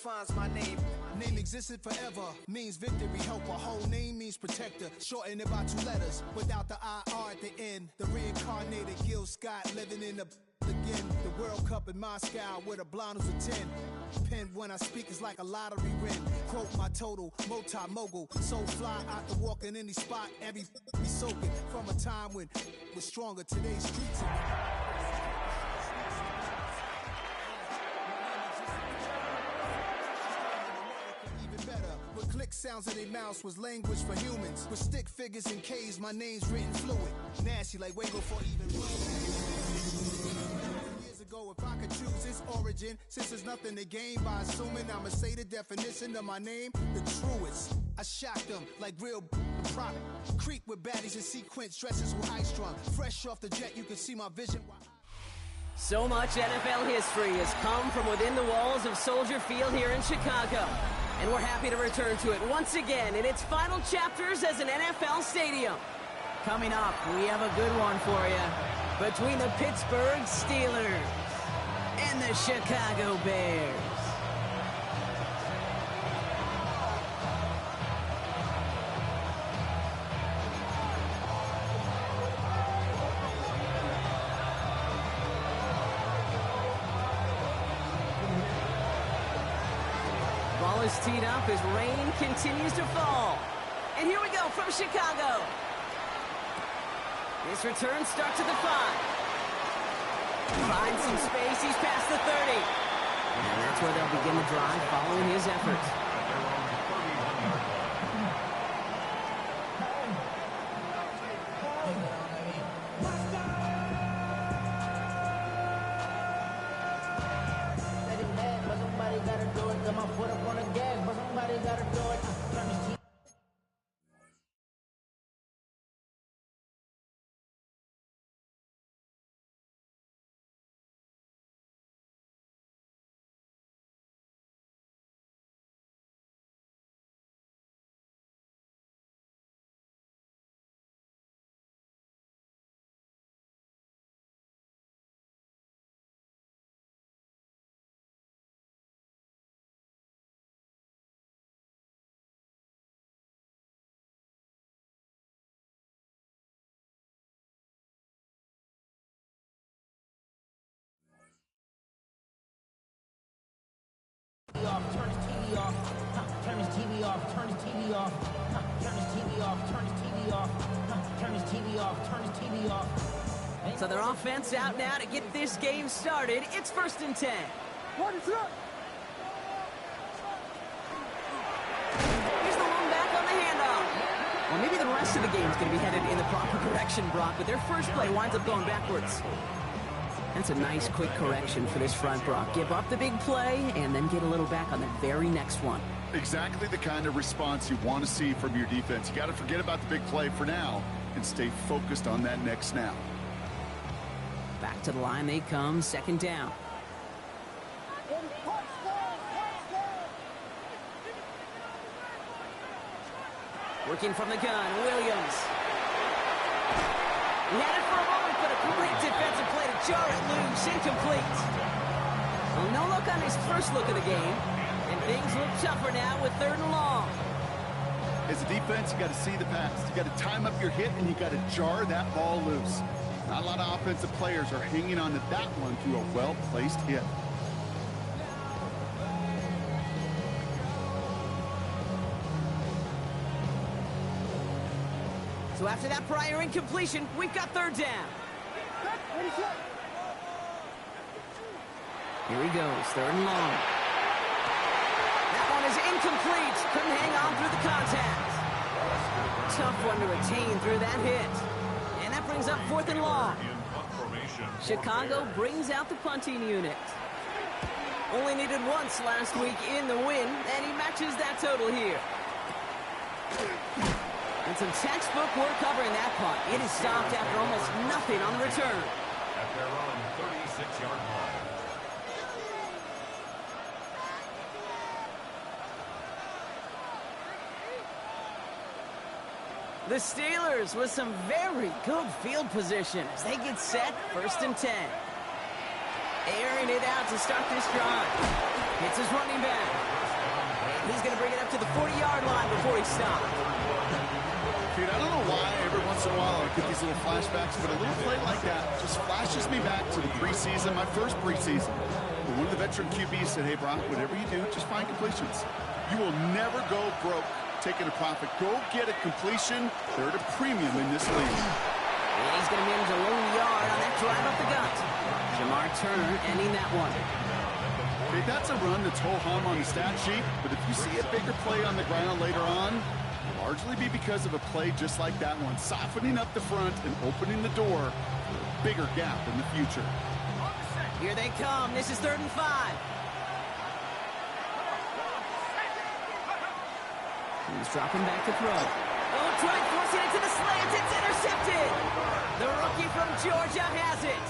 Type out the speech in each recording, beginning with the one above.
defines my name. Name existed forever, means victory, helper. Whole name means protector, shorten it by 2 letters, without the IR at the end. The reincarnated Gil Scott, living in the again. The World Cup in Moscow, with a blonde who's a 10. Pen when I speak is like a lottery win. Quote my total, multi-mogul. So fly out to walk in any spot, every be soaking. From a time when was stronger, today's streets click sounds in their mouths was language for humans. With stick figures and K's, my name's written fluid. Nasty like way before even years ago, if I could choose its origin, since there's nothing to gain by assuming I'ma say the definition of my name, the truest. I shocked them like real prop. Creep with baddies in sequence, dresses with high strung. Fresh off the jet, you can see my vision. So much NFL history has come from within the walls of Soldier Field here in Chicago. And we're happy to return to it once again in its final chapters as an NFL stadium. Coming up, we have a good one for you. Between the Pittsburgh Steelers and the Chicago Bears. Ball is teed up as rain continues to fall. And here we go from Chicago. This return starts at the 5. Finds some space, he's past the 30. And that's where they'll begin the drive following his efforts. Turn his TV off, turn his TV off, turn his TV off, turn his TV off, turn his TV off, turn his TV off, turn his TV off. So their offense out now to get this game started. It's 1st and 10. Here's the one back on the handoff. Well, maybe the rest of the game's going to be headed in the proper direction, Brock, but their first play winds up going backwards. That's a nice, quick correction for this front, Brock. Give up the big play and then get a little back on the very next one. Exactly the kind of response you want to see from your defense. You got to forget about the big play for now and stay focused on that next snap. Back to the line they come, 2nd down. Working from the gun, Williams. He had it for a moment, but a great defensive play to jar it loose, incomplete. Well, no look on his first look of the game, and things look tougher now with 3rd and long. As a defense, you got to see the pass. You got to time up your hit, and you got to jar that ball loose. Not a lot of offensive players are hanging on to that one through a well-placed hit. So after that prior incompletion, we've got 3rd down. Here he goes, 3rd and long. That one is incomplete. Couldn't hang on through the contact. Tough one to retain through that hit. And that brings up 4th and long. Chicago brings out the punting unit. Only needed once last week in the win, and he matches that total here. And some textbook work covering that punt. It is stopped after almost nothing on the return. At their own 36-yard line. The Steelers with some very good field position as they get set, 1st and 10. Airing it out to start this drive. Hits his running back. He's going to bring it up to the 40-yard line before he stops. Dude, I don't know why every once in a while I get these little flashbacks, but a little play like that just flashes me back to the preseason, my first preseason. When one of the veteran QBs said, hey, Brock, whatever you do, just find completions. You will never go broke taking a profit. Go get a completion. They're at a premium in this league. And he's going to manage a lone yard on that drive up the gut. Jamar Turner ending that one. Okay, that's a run that's ho-hum on the stat sheet, but if you see a bigger play on the ground later on, largely be because of a play just like that one, softening up the front and opening the door for a bigger gap in the future. Here they come. This is 3rd and 5. He's dropping back to throw. Oh, trying forcing it to the slants. It's intercepted. The rookie from Georgia has it.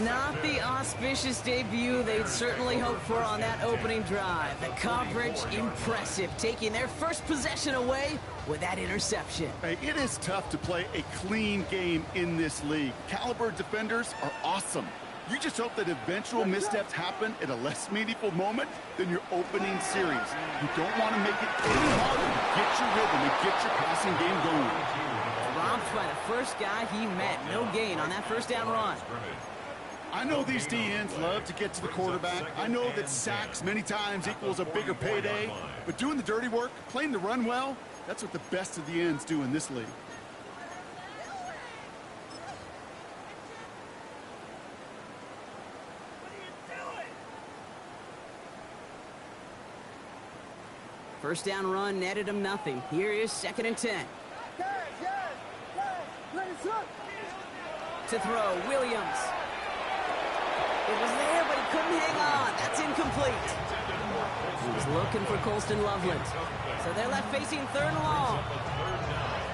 Not the auspicious debut they'd certainly hoped for on that opening drive. The coverage, impressive, taking their first possession away with that interception. Hey, it is tough to play a clean game in this league. Caliber defenders are awesome. You just hope that eventual missteps happen at a less meaningful moment than your opening series. You don't want to make it any harder to get your rhythm and get your passing game going. Robbed by the first guy he met. No gain on that first down run. I know these DNs love to get to the quarterback. I know that sacks many times equals a bigger payday. But doing the dirty work, playing the run well, that's what the best of the ends do in this league. First down run netted him nothing. Here is 2nd and 10. To throw, Williams. It was there, but he couldn't hang on. That's incomplete. He was looking for Colston Loveland. So they're left facing 3rd and long.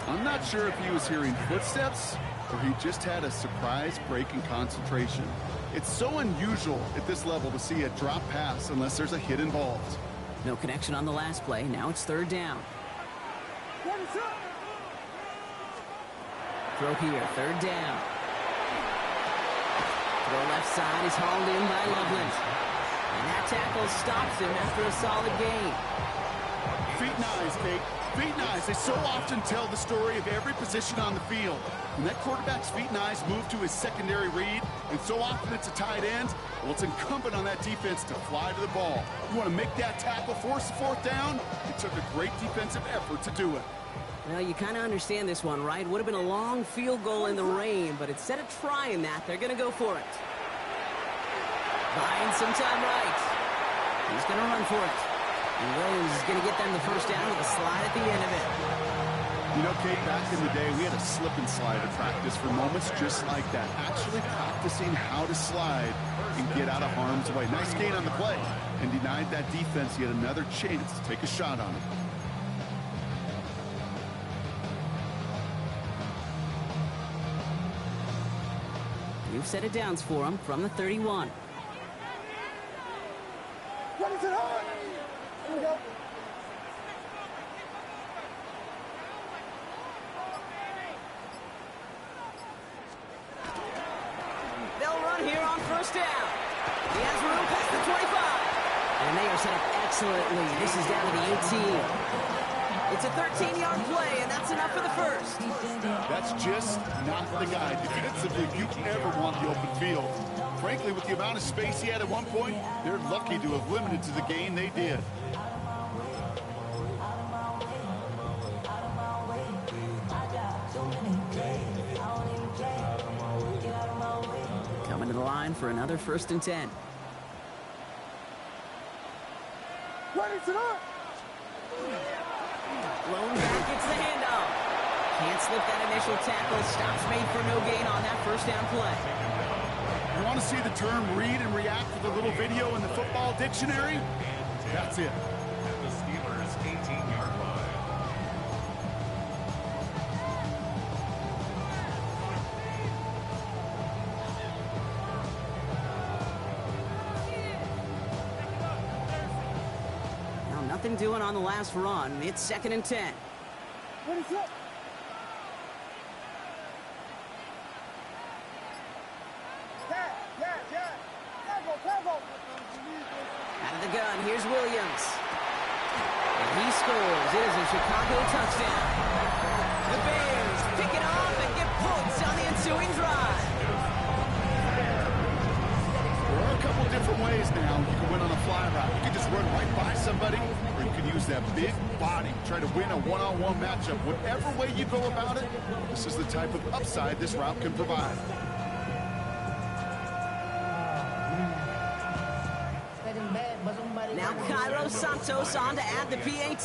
I'm not sure if he was hearing footsteps or he just had a surprise break in concentration. It's so unusual at this level to see a drop pass unless there's a hit involved. No connection on the last play. Now it's 3rd down. Throw here, 3rd down. Throw left side is hauled in by Loveland. And that tackle stops him after a solid gain. Feet and eyes, Kate. Feet and eyes. They so often tell the story of every position on the field. When that quarterback's feet and eyes move to his secondary read, and so often it's a tight end, well, it's incumbent on that defense to fly to the ball. You want to make that tackle, force the 4th down? It took a great defensive effort to do it. Well, you kind of understand this one, right? Would have been a long field goal in the rain, but instead of trying that, they're going to go for it. Buying some time right. He's going to run for it. And Williams is going to get them the first down with a slide at the end of it. You know, Kate, back in the day, we had a slip and slide at practice for moments just like that. Actually practicing how to slide and get out of harm's way. Nice gain on the play and denied that defense yet another chance to take a shot on it. New set of downs for him from the 31. They'll run here on 1st down. He has room past the 25. And they are set up excellently. This is down to the 18. It's a 13-yard play, and that's enough for the first. That's just not the guy defensively you ever want the open field. Frankly, with the amount of space he had at one point, they're lucky to have limited to the gain they did. Coming to the line for another 1st and 10. Lone back gets the handoff. Can't slip that initial tackle. Stops made for no gain on that 1st down play. You want to see the term read and react to the little video in the football dictionary? That's it. At the Steelers' 18-yard line. Now nothing doing on the last run. It's 2nd and 10. What is up? Out of the gun, here's Williams. he scores. It is a Chicago touchdown. The Bears pick it off and get points on the ensuing drive. There are a couple different ways now. You can win on a fly route. You can just run right by somebody, or you can use that big body, try to win a one-on-one matchup. Whatever way you go about it, this is the type of upside this route can provide. Now Cairo Santos on to add the PAT.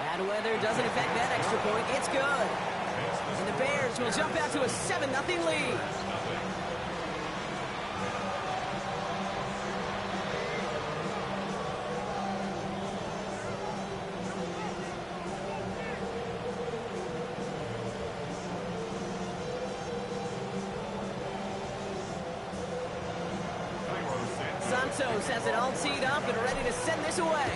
Bad weather doesn't affect that extra point. It's good. And the Bears will jump out to a 7-0 lead. Santos has it all teed up and ready to send this away.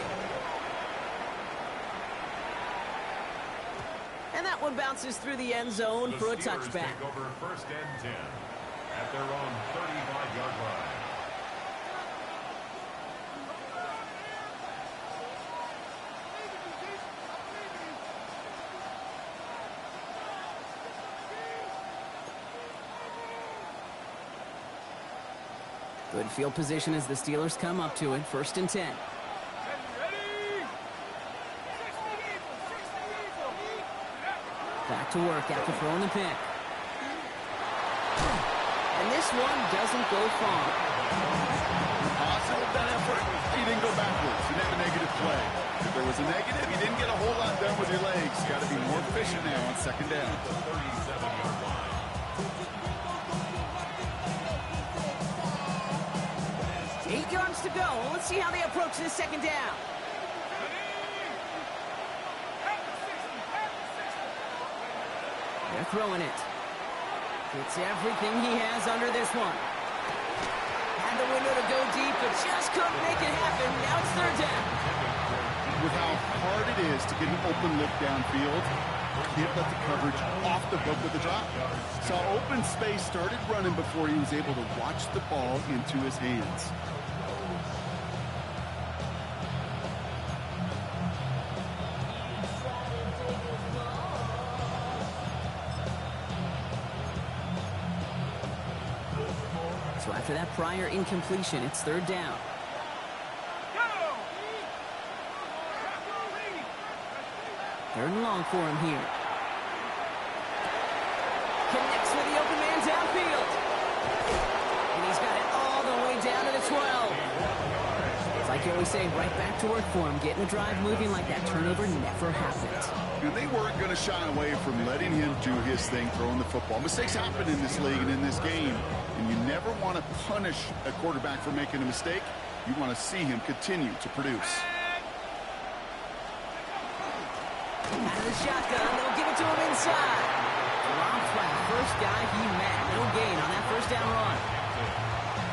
And that one bounces through the end zone for a touchback. Take over first and 10 at their own 35-yard line. Good field position as the Steelers come up to it. First and 10. Back to work after throwing the pick. And this one doesn't go far. Positive that effort. He didn't go backwards. He didn't have a negative play. If there was a negative, you didn't get a whole lot done with your legs. You got to be more efficient now on second down. 37-yard line. 8 yards to go. Let's see how they approach this second down. They're throwing it. It's everything he has under this one. Had the window to go deep, but just couldn't make it happen. Now it's third down. With how hard it is to get an open look downfield, can't let the coverage off the book with the drop. Saw open space, started running before he was able to watch the ball into his hands. So after that prior incompletion, it's third down. Third and long for him here. Connects with the open man downfield. And he's got it all the way down to the 12. It's like you always say, right back to work for him. Getting the drive moving like that turnover never happened. And they weren't going to shy away from letting him do his thing, throwing the football. Mistakes happen in this league and in this game. And you never want to punish a quarterback for making a mistake. You want to see him continue to produce. Out of the shotgun, they'll give it to him inside. Dropped by the first guy he met. No gain on that first down run.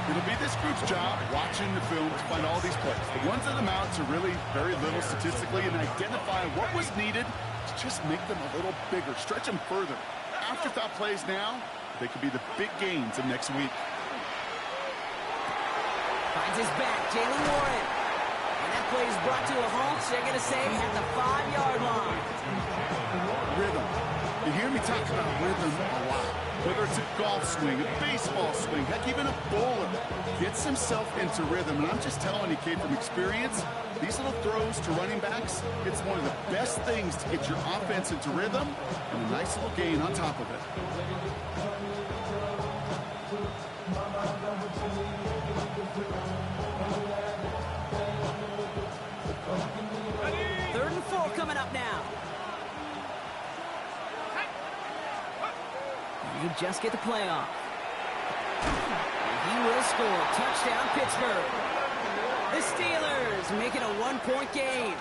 It'll be this group's job watching the film to find all these plays. The ones that amount to really very little statistically and identify what was needed to just make them a little bigger, stretch them further. Afterthought plays now, they could be the big gains of next week. Finds his back, Jalen Warren. And that play is brought to a halt. They're going to say at the 5-yard line. Rhythm. You hear me talk about rhythm a lot. Whether it's a golf swing, a baseball swing, heck, even a bowler gets himself into rhythm. And I'm just telling you, kid, from experience, these little throws to running backs, it's one of the best things to get your offense into rhythm and a nice little gain on top of it. Third and 4 coming up now. You just get the play off. And he will score. Touchdown, Pittsburgh. The Steelers making a 1-point game.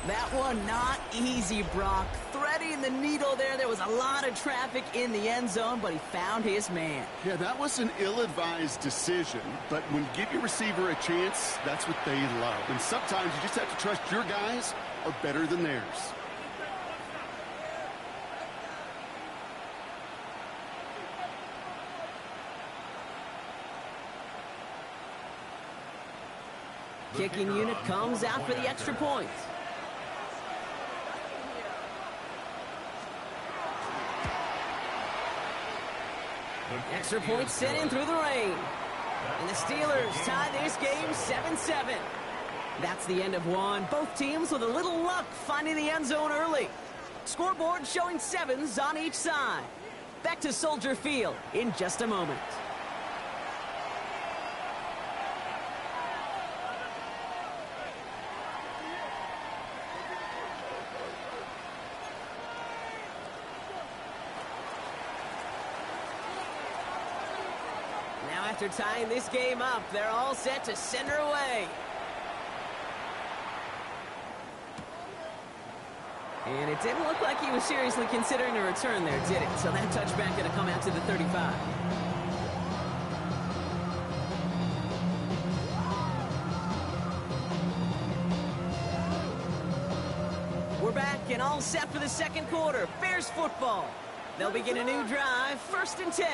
That one not easy, Brock. Threading the needle there. There was a lot of traffic in the end zone, but he found his man. Yeah, that was an ill-advised decision, but when you give your receiver a chance, that's what they love. And sometimes you just have to trust your guys are better than theirs. kicking unit comes out for the extra point. Extra point sent in through the rain. And the Steelers tie this game 7-7. That's the end of one. Both teams with a little luck finding the end zone early. Scoreboard showing 7s on each side. Back to Soldier Field in just a moment. Now after tying this game up, they're all set to send her away. And it didn't look like he was seriously considering a return there, did it? So that touchback going to come out to the 35. We're back and all set for the second quarter. Bears football. They'll begin a new drive, 1st and 10.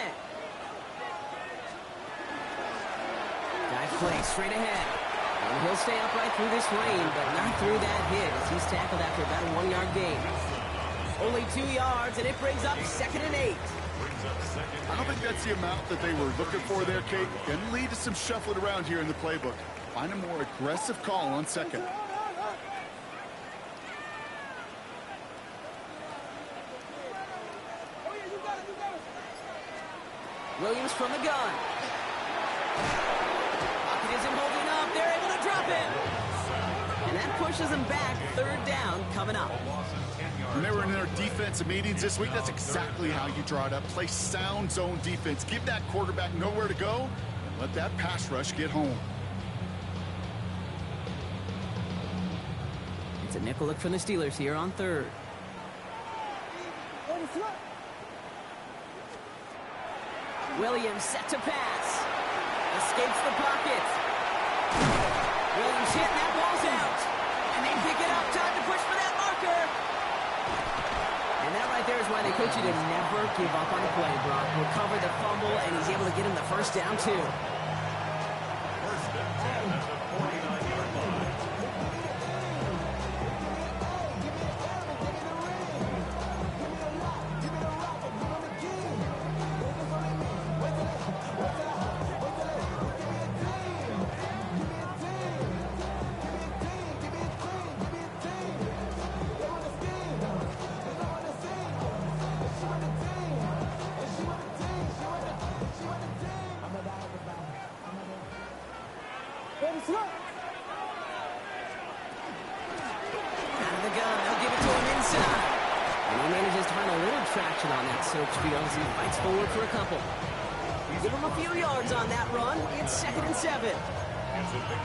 Dive play straight ahead. And he'll stay upright through this rain, but not through that hit as he's tackled after about a 1-yard gain. Only 2 yards, and it brings up 2nd and 8. I don't think that's the amount that they were looking for there, Kate. Going to lead to some shuffling around here in the playbook. Find a more aggressive call on 2nd. Williams from the gun. Pocket isn't holding up. They're able to drop him. And that pushes them back. 3rd down coming up. When they were in their defensive meetings this week, that's exactly how you draw it up. Play sound zone defense. Give that quarterback nowhere to go and let that pass rush get home. It's a nickel look from the Steelers here on 3rd. Williams set to pass. Escapes the pocket. Williams hit and that ball's out. And they pick it up. Time to push for that marker. And that right there is why they coach you to never give up on a play, Brock. Recover the fumble, and he's able to get him the 1st down, too. 1st and 10 at the 49-yard line. Out of the gun, they'll give it to him inside. And he manages to find a little traction on that search field as he fights forward for a couple. Give him a few yards on that run. It's 2nd and 7.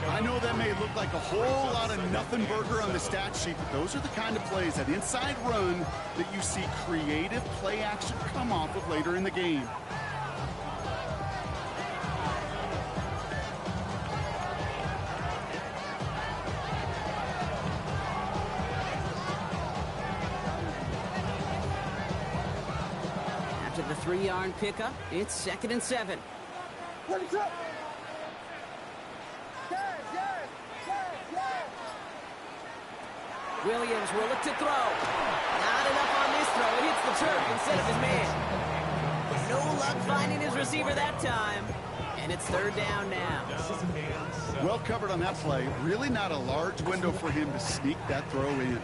I know that may look like a whole lot of nothing burger on the stat sheet, but those are the kind of plays, that inside run, that you see creative play action come off of later in the game. After the 3-yard pickup, it's 2nd and 7. What is up? Williams will look to throw. Not enough on this throw. It hits the turf instead of his man. No luck finding his receiver that time. And it's 3rd down now. Well covered on that play. Really not a large window for him to sneak that throw in.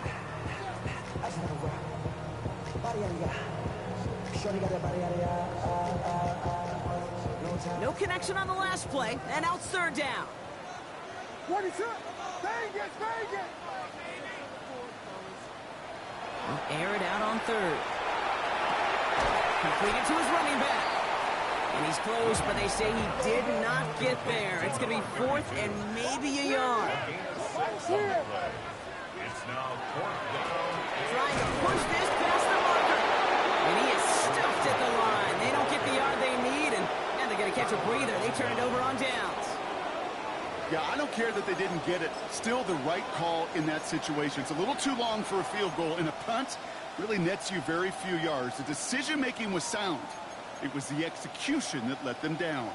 No connection on the last play, and now it's 3rd down. What is up? Bang it, bang it! Air it out on 3rd. Completed to his running back. And he's close, but they say he did not get there. It's going to be 4th and maybe a yard. It's now 4th down. Trying to push this past the marker. And he is stuffed at the line. They don't get the yard they need, and now they're going to catch a breather. They turn it over on downs. Yeah, I don't care that they didn't get it. Still the right call in that situation. It's a little too long for a field goal, and a punt really nets you very few yards. The decision-making was sound. It was the execution that let them down.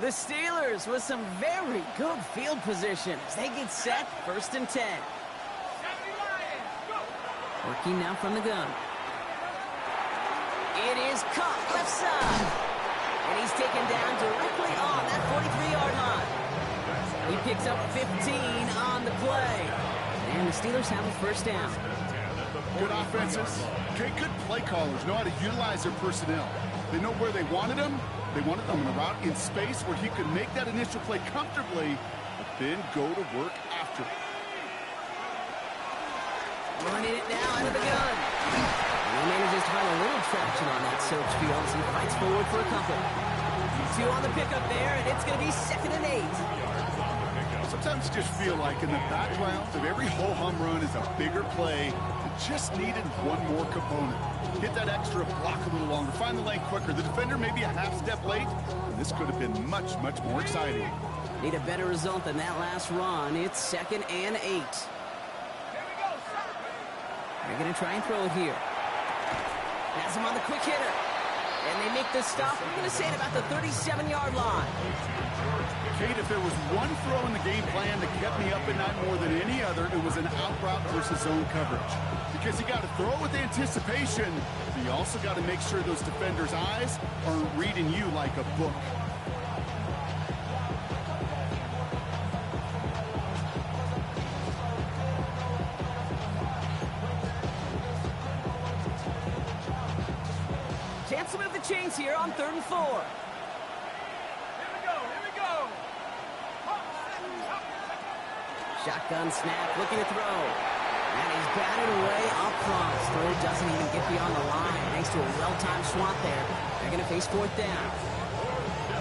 The Steelers with some very good field position as they get set, 1st and 10. Working now from the gun. It is caught left side. And he's taken down directly on that 43-yard line. He picks up 15 on the play. And the Steelers have a 1st down. Good offenses. Okay, good play callers know how to utilize their personnel. They know where they wanted them. They wanted them in a route in space where he could make that initial play comfortably, but then go to work after. Running it now out of the gun. And he manages to find a little traction on that search field as he fights forward for a couple. 2 on the pickup there, and it's going to be 2nd and 8. Sometimes you just feel like in the background of every ho-hum run is a bigger play that just needed one more component. Hit that extra block a little longer, find the lane quicker. The defender maybe a half step late, and this could have been much, much more exciting. Need a better result than that last run. It's 2nd and 8. They're going to try and throw it here. Has him on the quick hitter. And they make this stop, we're going to say, at about the 37-yard line. Kate, if there was one throw in the game plan that kept me up at night more than any other, it was an out route versus zone coverage. Because you got to throw it with anticipation, but you also got to make sure those defenders' eyes aren't reading you like a book. Chance to move the chains here on 3rd and 4. Here we go. Shotgun snap, looking to throw. And he's batted away up front. Throw doesn't even get beyond the line. Thanks to a well-timed swat there. They're going to face 4th down.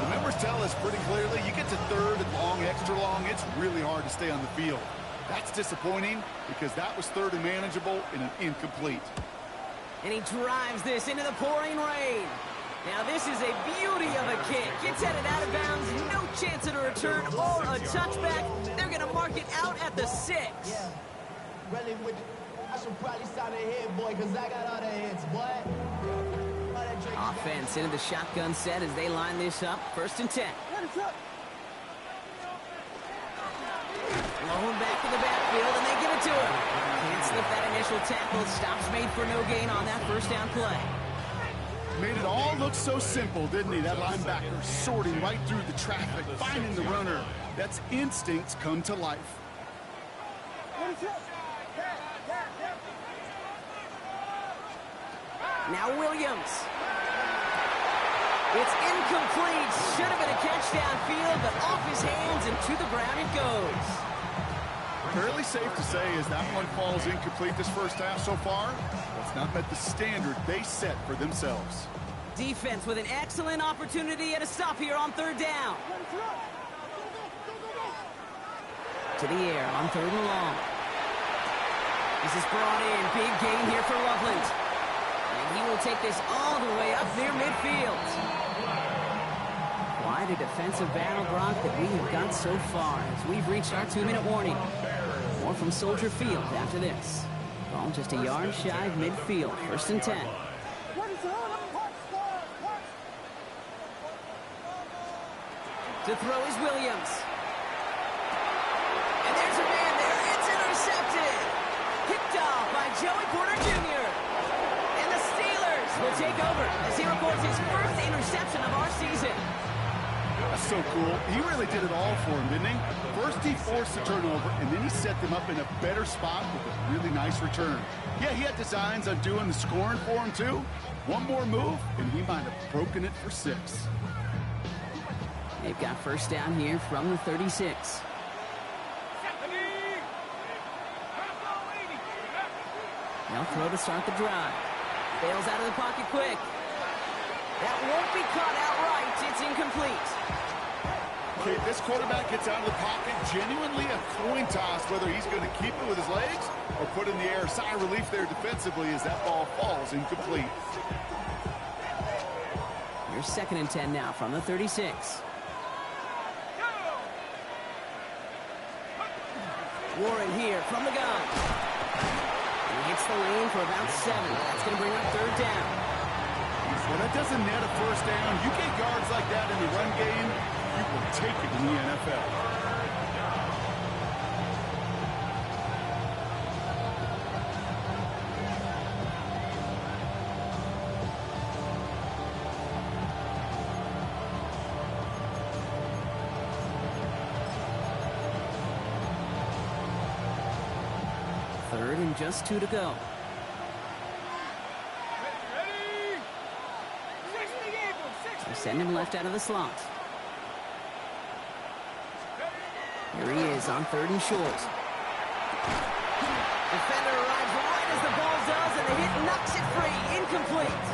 The numbers tell us pretty clearly, you get to 3rd and long, extra long, it's really hard to stay on the field. That's disappointing because that was 3rd and manageable and an incomplete. And he drives this into the pouring rain. Now this is a beauty of a kick. Gets headed out of bounds, no chance at a return or a touchback. They're going to mark it out at the 6. Yeah. Really, I should probably start a hit, boy, because I got all the hits, boy. Offense into the shotgun set as they line this up. 1st and 10. Blowing back to the backfield, and they give it to him. Can't slip that initial tackle. Stops made for no gain on that 1st down play. Made it all look so simple, didn't he? That linebacker sorting right through the traffic, finding the runner. That's instincts come to life. Now Williams. It's incomplete. Should have been a catch downfield, but off his hands and to the ground it goes. Fairly safe to say as that one falls incomplete this 1st half so far, it's not met the standard they set for themselves. Defense with an excellent opportunity and a stop here on 3rd down. To the air on 3rd and long. This is brought in. Big gain here for Loveland. And he will take this all the way up near midfield. Quite a defensive battle, Brock, that we have got so far as we've reached our 2-minute warning. More from Soldier Field after this. Ball just a yard shy of midfield. 1st and 10. To throw is Williams. And there's a man there. It's intercepted. Picked off by Joey Porter Jr. And the Steelers will take over as he records his 1st interception of our season. That's so cool. He really did it all for him, didn't he? First he forced the turnover, and then he set them up in a better spot with a really nice return. Yeah, he had designs on doing the scoring for him, too. One more move, and he might have broken it for 6. They've got 1st down here from the 36. They'll throw to start the drive. Bails out of the pocket quick. That won't be caught outright. It's incomplete. Okay, this quarterback gets out of the pocket, genuinely a coin toss whether he's going to keep it with his legs or put in the air. Sigh of relief there defensively as that ball falls incomplete. Here's 2nd and 10 now from the 36. Warren here from the gun. He hits the lane for about 7. That's going to bring up 3rd down. Well, that doesn't net a 1st down. You get yards like that in the run game, you take it in the NFL. Third and just 2 to go. They send him left out of the slot. Here he is on 3rd and short. Defender arrives right as the ball does, and the hit knocks it free. Incomplete.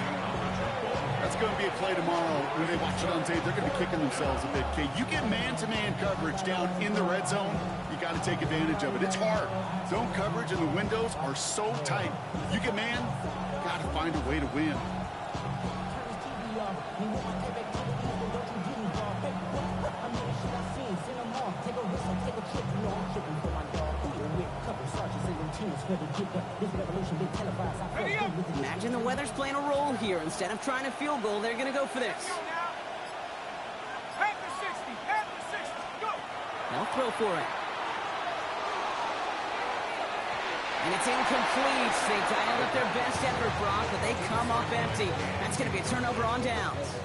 That's going to be a play tomorrow. When they watch it on tape, they're going to be kicking themselves a bit. Okay, you get man-to-man coverage down in the red zone, you got to take advantage of it. It's hard. Zone coverage and the windows are so tight. You get man, got to find a way to win. Imagine the weather's playing a role here. Instead of trying a field goal, they're going to go for this. They'll throw for it. And it's incomplete. They dialed up their best effort, Brock, but they come up empty. That's going to be a turnover on downs.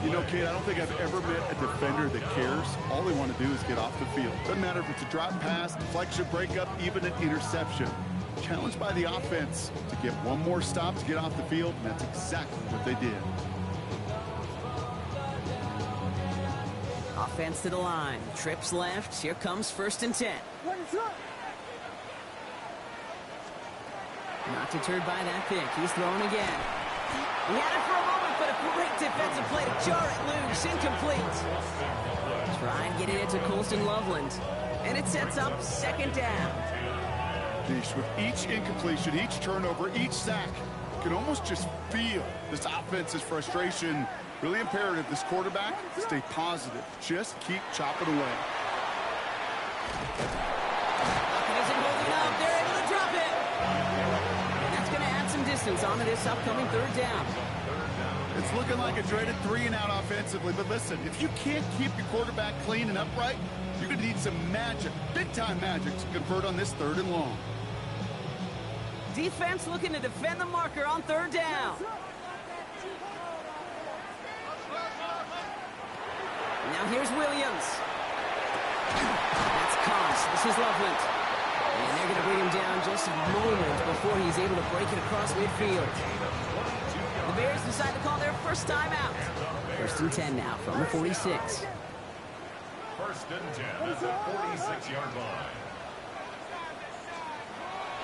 You know, Kate, I don't think I've ever met a defender that cares. All they want to do is get off the field. Doesn't matter if it's a drop pass, deflection, breakup, even an interception. Challenged by the offense to get one more stop to get off the field, and that's exactly what they did. Offense to the line. Trips left. Here comes 1st and 10. Not deterred by that pick. He's throwing again. He had it for a moment, but a great defensive play to jar it loose. Incomplete. Try and get it into Colston Loveland. And it sets up 2nd down. With each incompletion, each turnover, each sack, you can almost just feel this offense's frustration. Really imperative, this quarterback, stay positive. Just keep chopping away. Isn't holding up. They're able to drop it. And that's going to add some distance onto this upcoming 3rd down. It's looking like a dreaded 3-and-out offensively, but listen, if you can't keep your quarterback clean and upright, you're going to need some magic, big-time magic, to convert on this 3rd and long. Defense looking to defend the marker on 3rd down. Now here's Williams. That's Cost. This is Loveland. And they're going to bring him down just a moment before he's able to break it across midfield. The Bears decide to call their first time out. 1st and 10 now from the 46. 1st and 10 at the 46-yard line.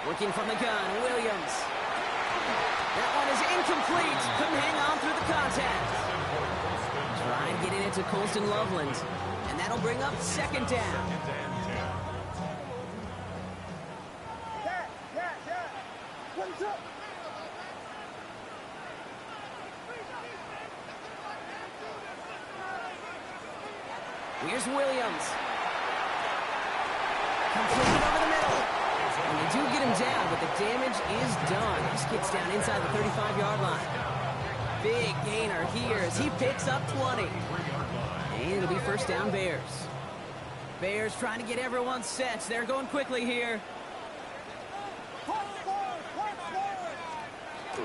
Working from the gun, Williams. That one is incomplete. Couldn't hang on through the contact. Try and get it into Colston Loveland. And that'll bring up 2nd down. What is up? Here's Williams. Completed over the middle. And they do get him down, but the damage is done. Just gets down inside the 35-yard line. Big gainer here as he picks up 20. And it'll be 1st down Bears. Bears trying to get everyone set. They're going quickly here.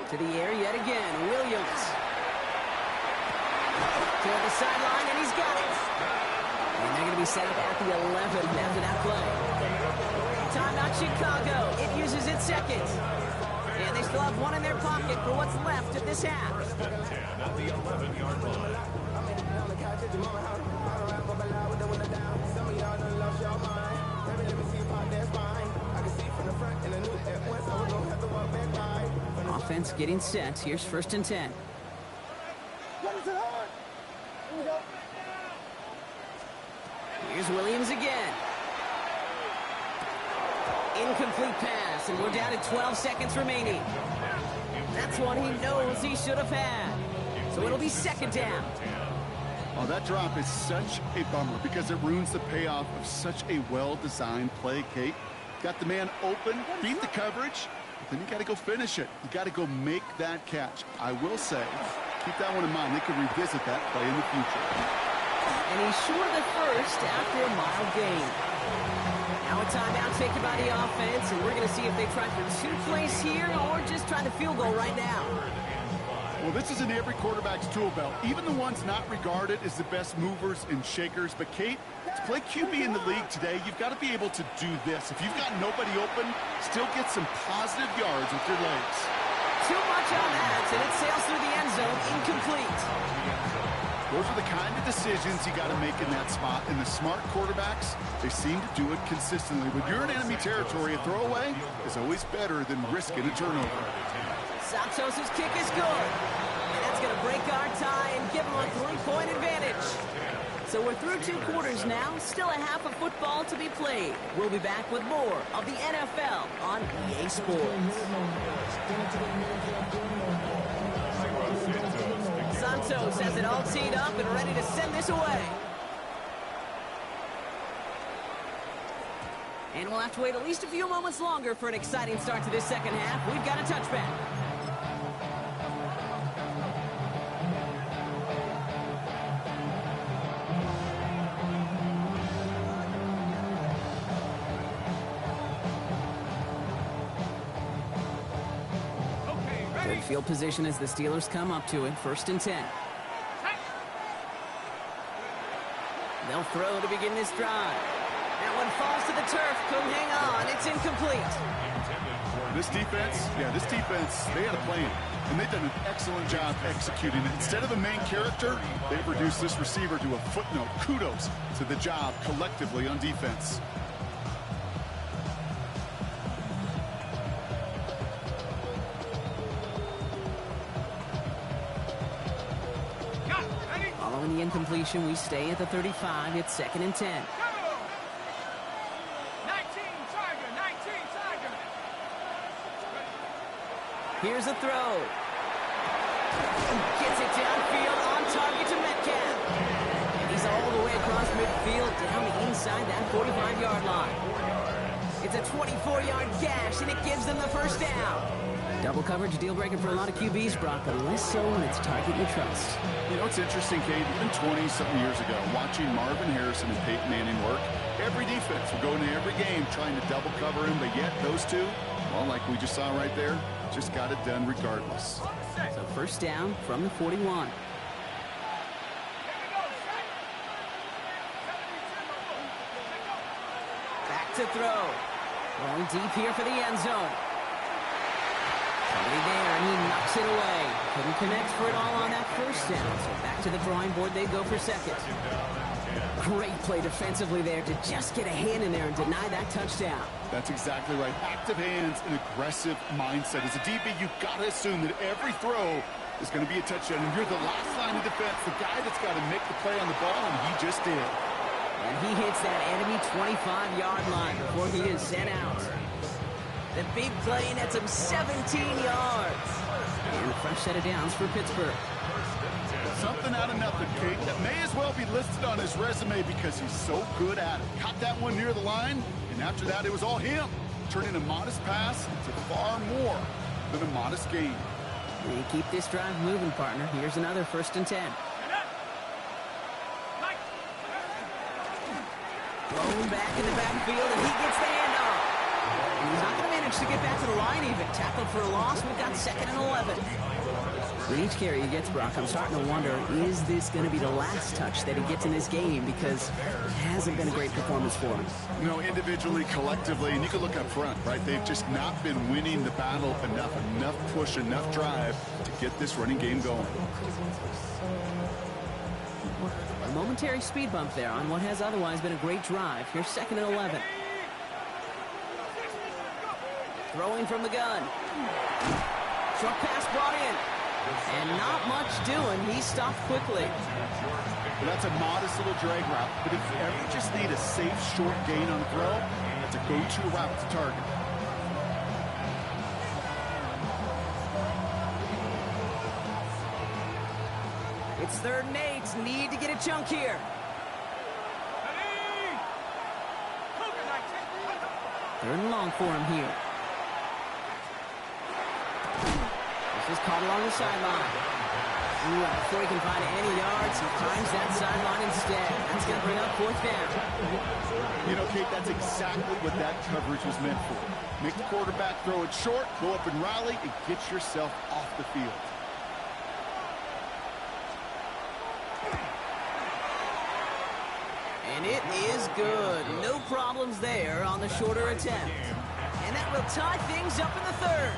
To the air yet again. Williams. To the sideline, and he's got it. And they're going to be set up at the 11 after that play. Timeout Chicago. It uses its 2nd. And they still have one in their pocket for what's left of this half. 1st and 10 at the 11-yard line. Offense getting set. Here's 1st and 10. Here's Williams again. Incomplete pass, and we're down to 12 seconds remaining. That's one he knows he should have had. So it'll be 2nd down. Oh, that drop is such a bummer because it ruins the payoff of such a well-designed play, Kate. Got the man open, beat the coverage, but then you got to go finish it. You got to go make that catch. I will say, keep that one in mind. They could revisit that play in the future. And he's short of the first after a mild gain. Now a timeout taken by the offense, and we're going to see if they try for 2 plays here or just try the field goal right now. Well, this is in every quarterback's tool belt, even the ones not regarded as the best movers and shakers. But, Kate, to play QB in the league today, you've got to be able to do this. If you've got nobody open, still get some positive yards with your legs. Too much on that, and it sails through the end zone, incomplete. Those are the kind of decisions you got to make in that spot. And the smart quarterbacks, they seem to do it consistently. When you're in enemy territory, a throwaway is always better than risking a turnover. Santos' kick is good. And that's going to break our tie and give them a 3-point advantage. So we're through 2 quarters now. Still a half of football to be played. We'll be back with more of the NFL on EA Sports. Santos has it all teed up and ready to send this away. And we'll have to wait at least a few moments longer for an exciting start to this second half. We've got a touchback. Good field position as the Steelers come up to it. 1st and 10. They'll throw to begin this drive. That one falls to the turf. Couldn't hang on. It's incomplete. This defense, they had a plan. And they've done an excellent job executing it. Instead of a main character, they've reduced this receiver to a footnote. Kudos to the job collectively on defense. Following the incompletion, we stay at the 35. It's 2nd and 10. 19 Tiger. Here's a throw. Gets it downfield on target to Metcalf. And he's all the way across midfield down the inside that 45-yard line. It's a 24-yard gash, and it gives them the first down. Double coverage deal breaker for a lot of QBs, Brock, but less so when it's target you trust. You know, it's interesting, Kate, even 20-something years ago, watching Marvin Harrison and Peyton Manning work, every defense would go into every game trying to double cover him, but yet those two, well, like we just saw right there, just got it done regardless. So 1st down from the 41. Back to throw. Going deep here for the end zone. Somebody there, and he knocks it away. Couldn't connect for it all on that 1st down. So back to the drawing board they go for 2nd. Great play defensively there to just get a hand in there and deny that touchdown. That's exactly right. Active hands and aggressive mindset. As a DB, you've got to assume that every throw is going to be a touchdown. And you're the last line of defense, the guy that's got to make the play on the ball, and he just did. And he hits that enemy 25-yard line before he is sent out. The big play nets him 17 yards. And a fresh set of downs for Pittsburgh. Something out of nothing, Kate. That may as well be listed on his resume because he's so good at it. Caught that one near the line, and after that, it was all him. Turning a modest pass to far more than a modest gain. We keep this drive moving, partner. Here's another 1st and 10. Blown back in the backfield, and he gets the handoff. And he's not going to manage to get back to the line even. Tackled for a loss. We've got 2nd and 11. With each carry he gets, Brock, I'm starting to wonder, is this going to be the last touch that he gets in this game? Because it hasn't been a great performance for him. You know, individually, collectively, and you can look up front, right? They've just not been winning the battle enough push, enough drive to get this running game going. A momentary speed bump there on what has otherwise been a great drive. Here's 2nd and 11. Throwing from the gun. Short pass brought in. And not much doing. He stopped quickly. But that's a modest little drag route. But if you ever just need a safe, short gain on a throw, that's a go-to route to target. It's 3rd and 8. Need to get a chunk here. 3rd and long for him here. This is caught along the sideline. Before he can find any yards, he finds that sideline instead. going to bring up fourth down. You know, Kate, that's exactly what that coverage was meant for. Make the quarterback throw it short, go up and rally, and get yourself off the field. And it is good. No problems there on the shorter attempt. And that will tie things up in the third.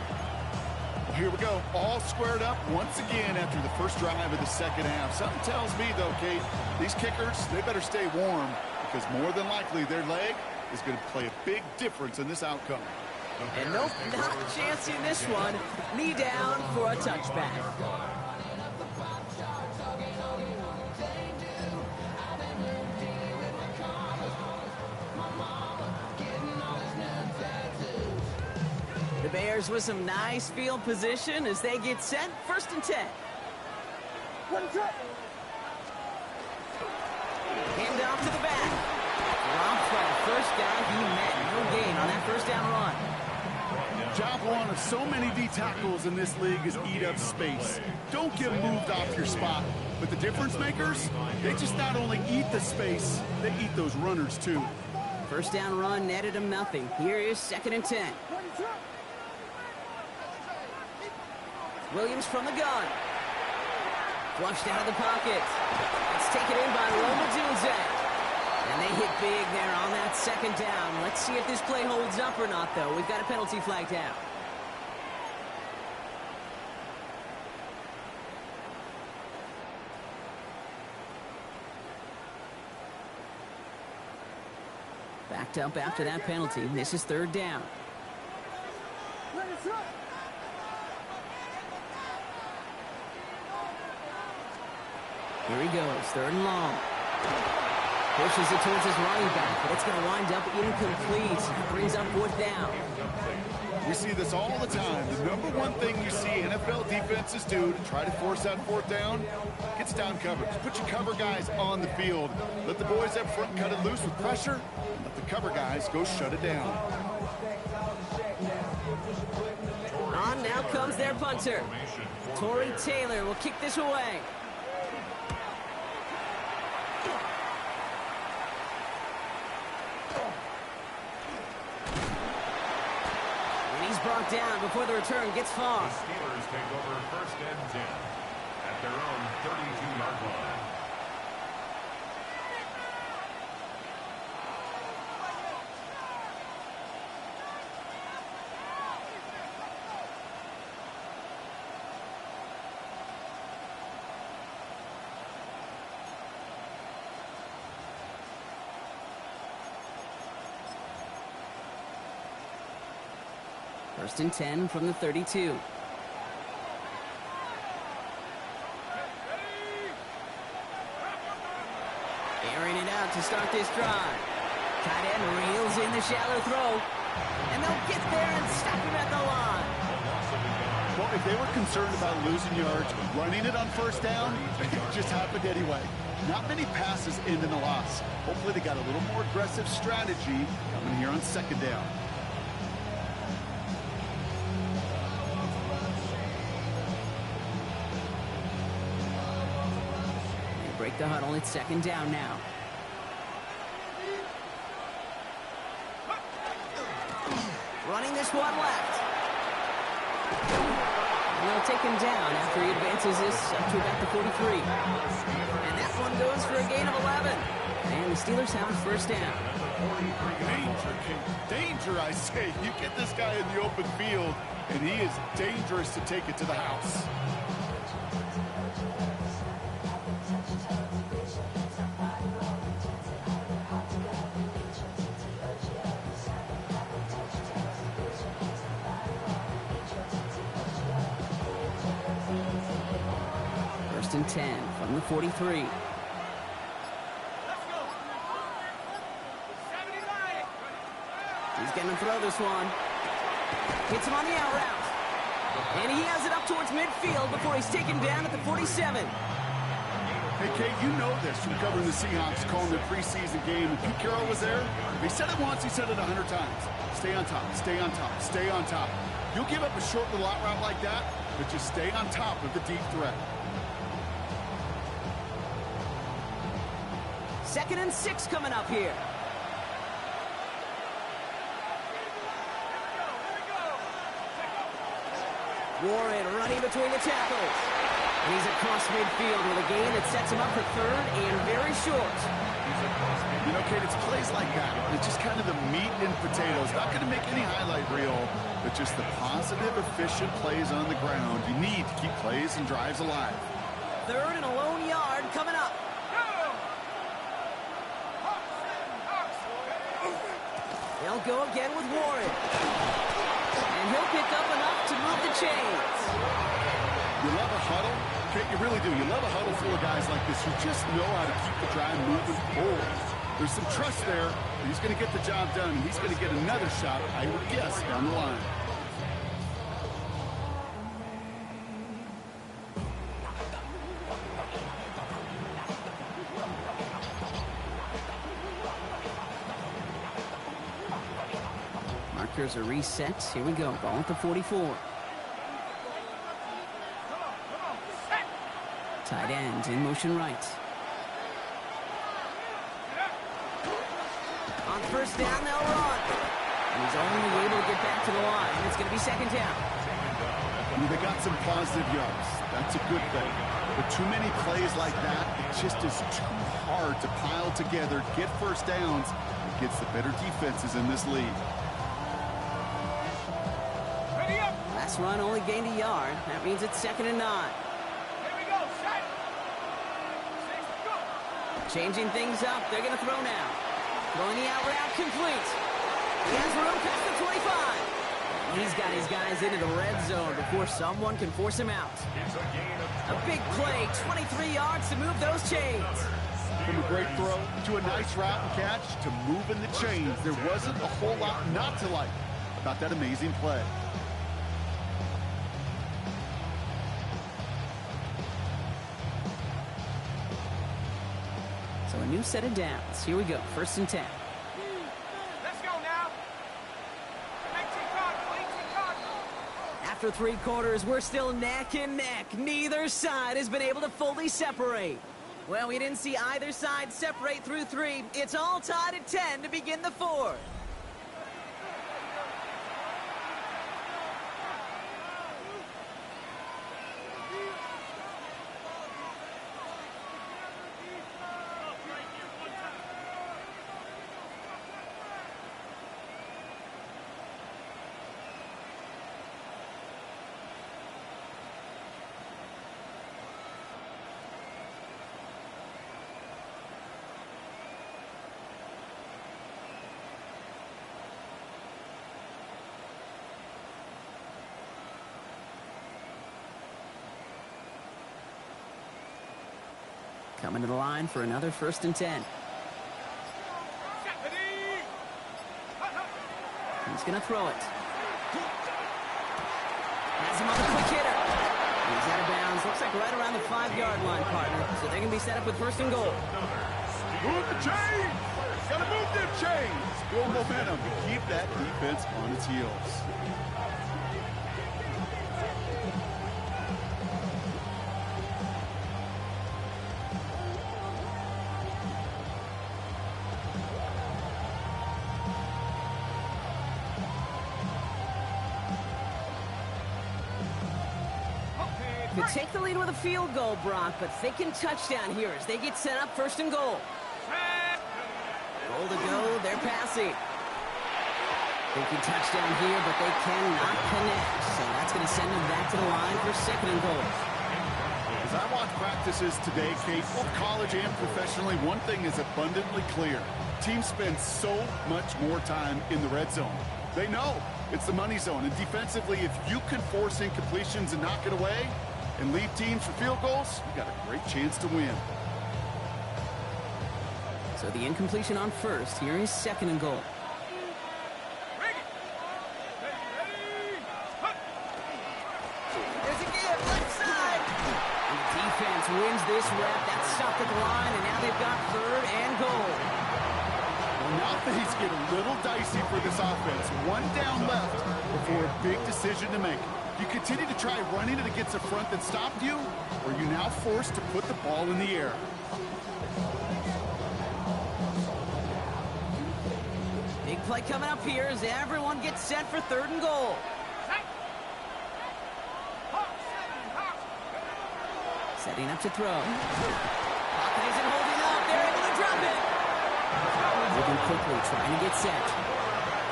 Well, here we go. All squared up once again after the first drive of the second half. Something tells me, though, Kate, these kickers, they better stay warm because more than likely their leg is going to play a big difference in this outcome. And nope, not a chance in this one. Knee down for a touchback. The Bears with some nice field position as they get set. 1st and 10. Hand off to the back. Dropped by the first guy he met. No gain on that first down run. Job one of so many D tackles in this league is eat up space. Don't get moved off your spot. But the difference makers, they just not only eat the space, they eat those runners too. First down run netted him nothing. Here is 2nd and 10. Williams from the gun. Flushed out of the pocket. It's taken in by Roma Dunze. And they hit big there on that 2nd down. Let's see if this play holds up or not, though. We've got a penalty flagged out. Backed up after that penalty. This is 3rd down. Here he goes, 3rd and long. Pushes it towards his running back, but it's going to wind up incomplete. Brings up 4th down. We see this all the time. The number one thing you see NFL defenses do to try to force that 4th down, gets down coverage. Put your cover guys on the field. Let the boys up front cut it loose with pressure. And let the cover guys go shut it down. On now comes their punter. Torrey Taylor will kick this away. Brought down before the return gets far. The Steelers take over 1st and 10 at their own 32-yard line. First and 10 from the 32. Airing it out to start this drive. Tight end reels in the shallow throw. And they'll get there and stop him at the line. Well, if they were concerned about losing yards, running it on 1st down, it just happened anyway. Not many passes end in a loss. Hopefully they got a little more aggressive strategy coming here on 2nd down. Break the huddle. It's 2nd down now. Running this one left. And they'll take him down after he advances this up to about the 43. And that one goes for a gain of 11. And the Steelers have a 1st down. Danger, King. Danger, I say. You get this guy in the open field, and he is dangerous to take it to the house. First and 10 from the 43. He's going to throw this one. Hits him on the out route. And he has it up towards midfield before he's taken down at the 47. Hey, Kate, you know this from covering the Seahawks, calling their preseason game. When Pete Carroll was there, he said it once, he said it 100 times. Stay on top, stay on top, stay on top. You'll give up a short little out route like that, but just stay on top of the deep threat. 2nd and 6 coming up here. Warren running between the tackles. And he's across midfield with a gain that sets him up for 3rd and very short. You know, Kate, it's plays like that. It's just kind of the meat and potatoes. Not going to make any highlight reel, but just the positive, efficient plays on the ground. You need to keep plays and drives alive. 3rd and a lone yard coming up. They'll go again with Warren. And he'll pick up enough to move the chains. You love a huddle? Kate, you really do. You love a huddle full of guys like this who just know how to keep the drive moving forward. There's some trust there. He's going to get the job done. He's going to get another shot, I would guess, down the line. Markers are reset. Here we go. Ball at the 44. Tight end in motion right. On 1st down, they'll run. And he's only able to get back to the line. It's going to be 2nd down. They got some positive yards. That's a good thing. But too many plays like that, it just is too hard to pile together, get 1st downs, against the better defenses in this league. Last run only gained a yard. That means it's 2nd and 9. Changing things up. They're going to throw now. Throwing the out route complete. He has room past the 25. He's got his guys into the red zone before someone can force him out. A big play, 23 yards to move those chains. From a great throw to a nice route and catch to moving the chains. There wasn't a whole lot not to like about that amazing play. So a new set of downs. Here we go. 1st and 10. Let's go now. After 3 quarters, we're still neck and neck. Neither side has been able to fully separate. Well, we didn't see either side separate through 3. It's all tied at 10 to begin the 4th. Coming to the line for another 1st and 10. He's going to throw it. Has him on the quick hitter. He's out of bounds. Looks like right around the 5-yard line, partner. So they're going to be set up with 1st and goal. Move the chains! Gotta move them chains! Build momentum to keep that defense on its heels. Could take the lead with a field goal, Brock, but thinking touchdown here as they get set up 1st and goal. Goal to go, they're passing. Thinking touchdown here, but they cannot connect. So that's going to send them back to the line for 2nd and goal. As I watch practices today, Kate, both college and professionally, one thing is abundantly clear. Teams spend so much more time in the red zone. They know it's the money zone. And defensively, if you can force incompletions and knock it away and lead teams for field goals, you got a great chance to win. So the incompletion on 1st. Here is 2nd and goal. There's a give, left side. And the defense wins this rep. That's stopped at the line, and now they've got 3rd and goal. Well, now things get a little dicey for this offense. 1 down left before a big decision to make. You continue to try running it against a front that stopped you, or are you now forced to put the ball in the air? play coming up here as everyone gets set for 3rd and goal. Setting up to throw. Pocket isn't holding up. They're able to drop it. Moving quickly, trying to get set.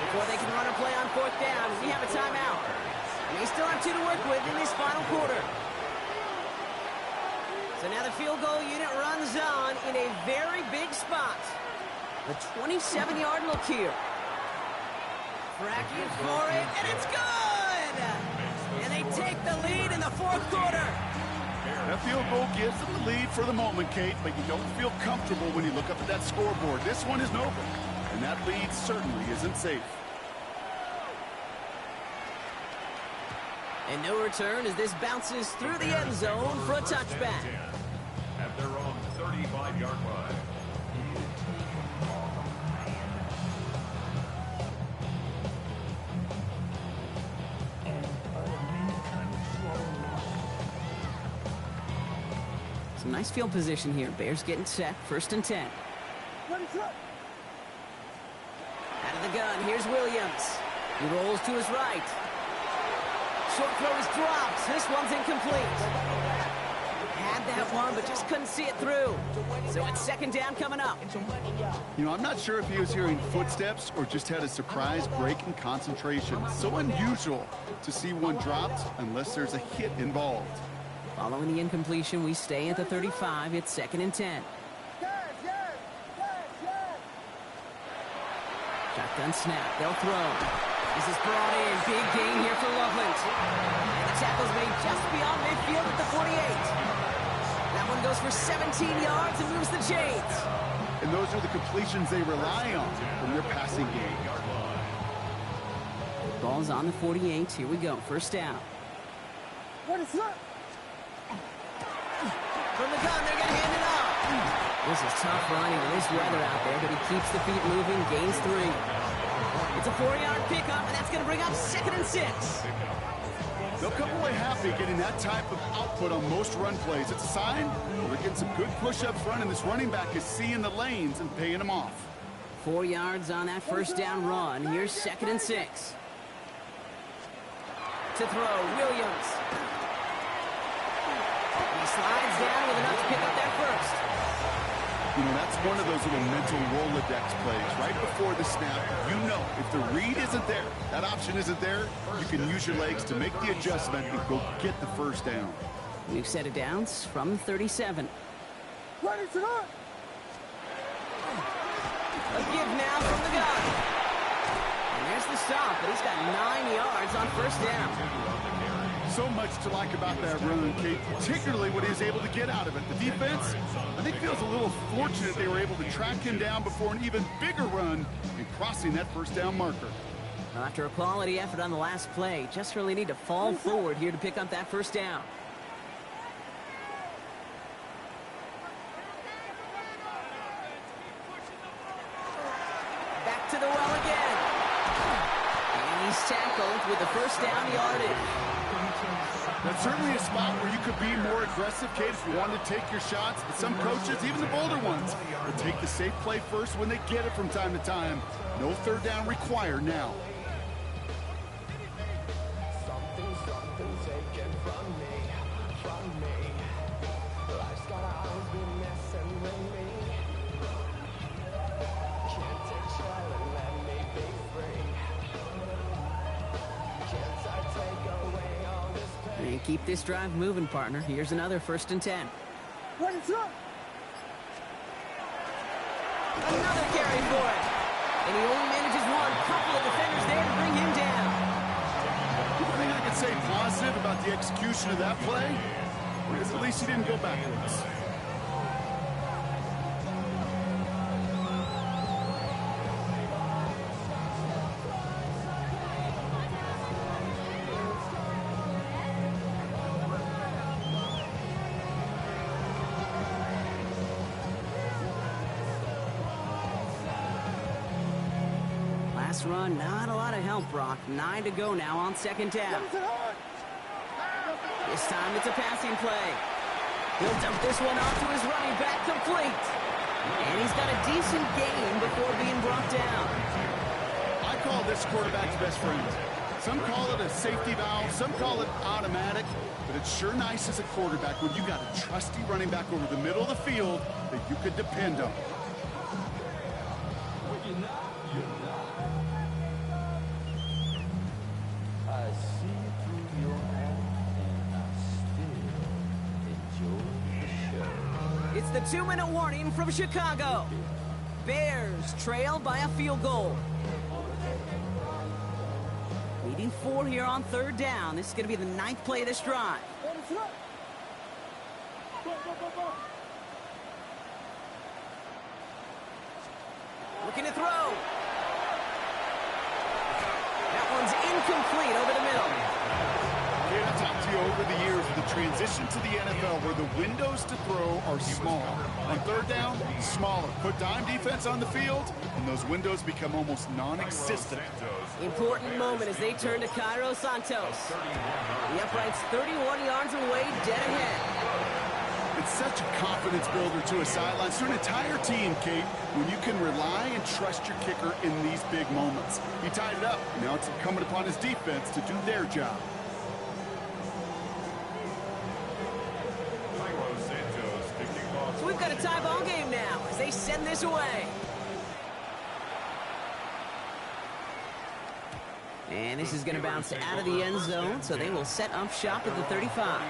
Before they can run a play on 4th down, we have a timeout. And they still have 2 to work with in this final quarter. So now the field goal unit runs on in a very big spot. The 27-yard look here. Cracking for it, and it's good! And they take the lead in the 4th quarter. That field goal gives them the lead for the moment, Kate, but you don't feel comfortable when you look up at that scoreboard. This one isn't over, and that lead certainly isn't safe. And no return as this bounces through the end zone for a touchback. At their own 35-yard line. Some nice field position here. Bears getting set. 1st and 10. Ready, set. Out of the gun, here's Williams. He rolls to his right. Short throw is dropped. This one's incomplete. Had that one, but just couldn't see it through. So it's 2nd down coming up. You know, I'm not sure if he was hearing footsteps or just had a surprise break in concentration. So unusual to see one dropped unless there's a hit involved. Following the incompletion, we stay at the 35. It's 2nd and 10. Shotgun snap. They'll throw. This is brought in. Big gain here for Loveland. And the tackle's made just beyond midfield at the 48. That one goes for 17 yards and moves the chains. And those are the completions they rely on from their passing game. Ball's on the 48. Here we go. 1st down. Ready, set. From the gun, they're going to hand it off. This is tough running in this weather out there, but he keeps the feet moving, gains 3. It's a 4-yard pickup, and that's going to bring up 2nd and 6. They'll come away happy getting that type of output on most run plays. It's a sign they're getting some good push up front, and this running back is seeing the lanes and paying them off. 4 yards on that 1st down run. Here's 2nd and 6. To throw, Williams. He slides down with enough to pick up that 1st. You know, that's one of those little mental Rolodex plays. Right before the snap, you know if the read isn't there, that option isn't there, you can use your legs to make the adjustment and go get the 1st down. We've set it down from 37. Ready, set. A give now from the gun. And there's the stop, but he's got 9 yards on 1st down. So much to like about that run, Kate, particularly what he was able to get out of it. The defense, I think, feels a little fortunate they were able to track him down before an even bigger run and crossing that 1st down marker. Well, after a quality effort on the last play, just really need to fall forward here to pick up that 1st down. Back to the well again. And he's tackled with the 1st down yardage. That's certainly a spot where you could be more aggressive, Kate, if you wanted to take your shots. But some coaches, even the bolder ones, will take the safe play first when they get it from time to time. No 3rd down required now. Something taken from me. Life's gotta always be messing with me. Can't take trial and let me be free. Can't I take away all this pain? And keep this drive moving, partner. Here's another 1st and 10. Ready, set. Another carry for it. And he only manages one. Couple of defenders there to bring him down. One thing I can say positive about the execution of that play is at least he didn't go backwards. Last run, not a lot of help, Brock. 9 to go now on 2nd down. This time it's a passing play. He'll dump this one off to his running back, complete. And he's got a decent gain before being brought down. call this quarterback's best friend. Some call it a safety valve, some call it automatic, but it's sure nice as a quarterback when you got a trusty running back over the middle of the field that you could depend on. I see through your eyes and I still enjoy the show. It's the 2-minute warning from Chicago. Bears trail by a field goal. Leading 4 here on 3rd down. This is going to be the 9th play of this drive. Looking to throw. That one's incomplete over the middle. Yeah, I've talked to you over the years of the transition to the NFL where the windows to throw are small. On 3rd down, smaller. Put dime defense on the field, and those windows become almost non-existent. Important moment as they turn to Cairo Santos. The upright's 31 yards away, dead ahead. It's such a confidence builder to a sideline, to an entire team, Kate, when you can rely and trust your kicker in these big moments. He tied it up. Now it's incumbent upon his defense to do their job. So we've got a tie ball game now as they send this away. And this is going to bounce out of the end zone, so they will set up shop at the 35.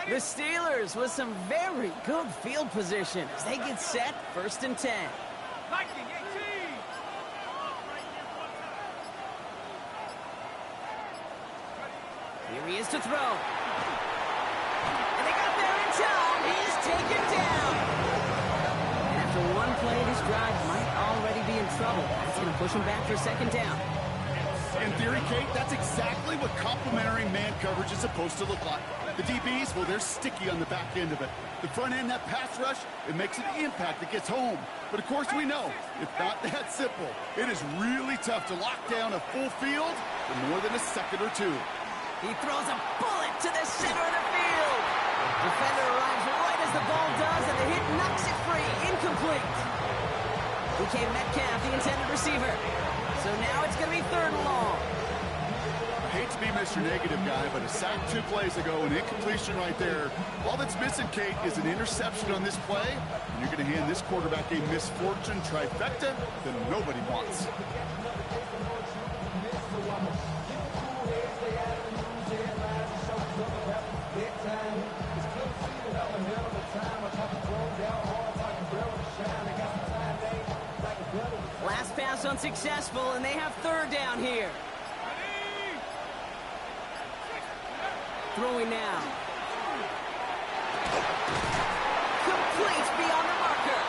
The Steelers with some very good field position as they get set, 1st and 10. Here he is to throw. And they got there in time. He's taken down. And after one play, this drive might already be in trouble. That's going to push him back for 2nd down. In theory, Kate, that's exactly what complementary man coverage is supposed to look like. The DBs, well, they're sticky on the back end of it. The front end, that pass rush, it makes an impact that gets home. But of course we know, it's not that simple. It is really tough to lock down a full field for more than a second or two. He throws a bullet to the center of the field. Defender arrives right as the ball does, and the hit knocks it free. Incomplete. DK Metcalf, the intended receiver. So now it's going to be 3rd and long. I hate to be Mr. Negative guy, but a sack 2 plays ago, an incompletion right there. All that's missing, Kate, is an interception on this play, and you're going to hand this quarterback a misfortune trifecta that nobody wants. Last pass unsuccessful, and they have 3rd down here. Throwing now. Complete beyond the marker.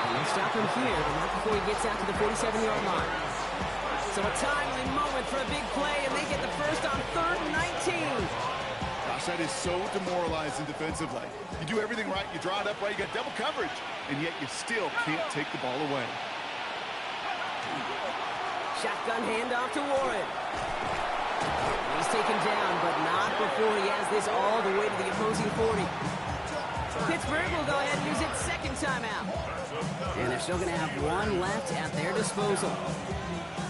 And they stop him here, but not before he gets out to the 47-yard line. So a timely moment for a big play, and they get the first on 3rd and 19. Gosh, that is so demoralizing defensively. You do everything right, you draw it up right, you got double coverage, and yet you still can't take the ball away. Shotgun handoff to Warren. He's taken down, but not before he has this all the way to the opposing 40. Pittsburgh will go ahead and use its 2nd timeout. And they're still going to have 1 left at their disposal.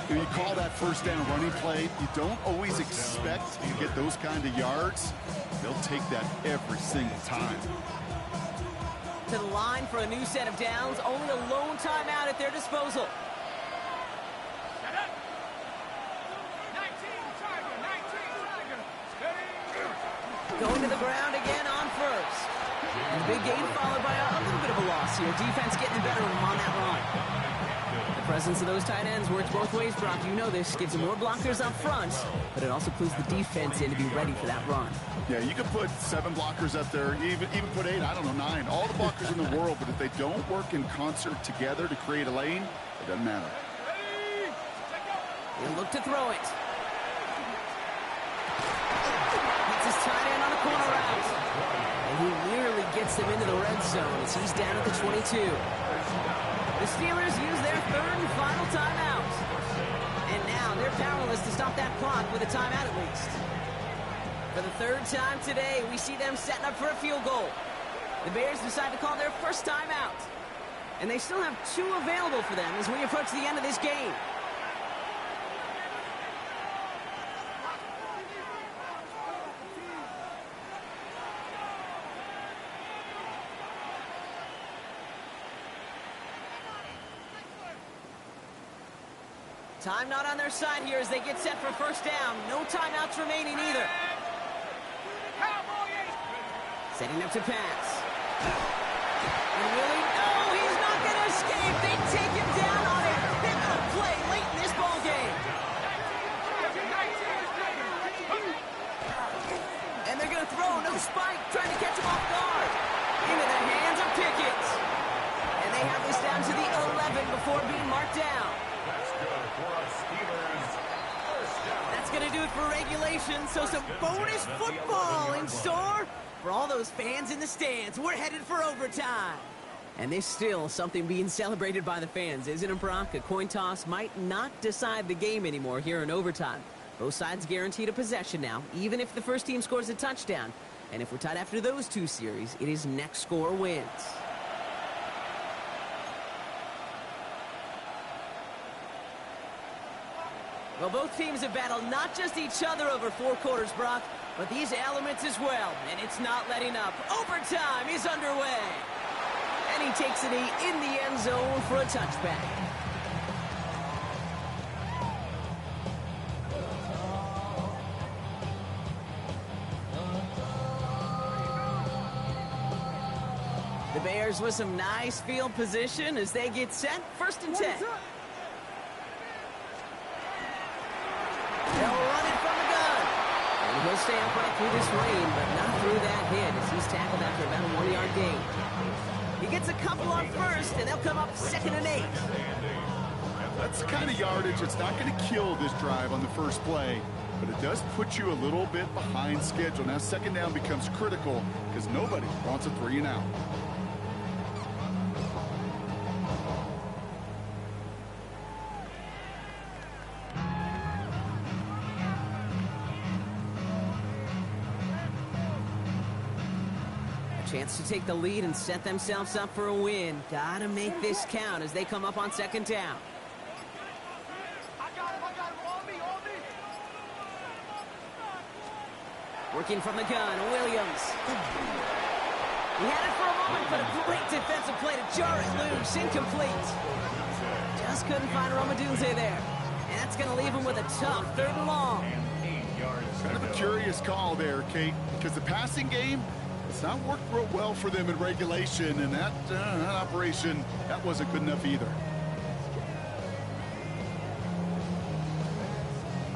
When you call that 1st down running play, you don't always expect to get those kind of yards. They'll take that every single time. To the line for a new set of downs, only a lone timeout at their disposal. Going to the ground again on 1st. And big gain followed by a little bit of a loss here. Defense getting the better of them on that run. The presence of those tight ends works both ways, Brock. You know this. Gives them more blockers up front, but it also clues the defense in to be ready for that run. Yeah, you could put 7 blockers up there, even put 8, I don't know, 9. All the blockers in the world, but if they don't work in concert together to create a lane, it doesn't matter. He'll look to throw it. corner route. And he nearly gets them into the red zone as he's down at the 22. The Steelers use their third and final timeout. And now they're powerless to stop that clock with a timeout at least. For the third time today, we see them setting up for a field goal. The Bears decide to call their first timeout. And they still have 2 available for them as we approach the end of this game. Time not on their side here as they get set for first down. No timeouts remaining either. Setting up to pass. And Willie, no, he's not going to escape. They take him down on a pivotal play late in this ball game. And they're going to throw, no spike, trying to catch him off guard. Into the hands of Pickett. And they have this down to the 11 before being marked down. That's going to do it for regulation, so some bonus football in store for all those fans in the stands. We're headed for overtime. And there's still something being celebrated by the fans, isn't it, Brock? A coin toss might not decide the game anymore here in overtime. Both sides guaranteed a possession now, even if the first team scores a touchdown. And if we're tied after those 2 series, it is next score wins. Well, both teams have battled not just each other over 4 quarters, Brock, but these elements as well, and it's not letting up. Overtime is underway. And he takes it in the end zone for a touchback. The Bears with some nice field position as they get set. First and 10. They'll run it from the gun. And he'll stay upright through this rain, but not through that hit as he's tackled after about a 1-yard gain. He gets a couple on first, and they'll come up 2nd and 8. That's the kind of yardage that's not going to kill this drive on the first play, but it does put you a little bit behind schedule. Now 2nd down becomes critical because nobody wants a 3 and out. Chance to take the lead and set themselves up for a win. Gotta make this count as they come up on 2nd down. Working from the gun, Williams. He had it for a moment, but a great defensive play to jar it loose. Incomplete. Just couldn't find Romadunze there. And that's going to leave him with a tough 3rd and long. Kind of a curious call there, Kate, because the passing game, it's not worked real well for them in regulation, and that operation, that wasn't good enough either.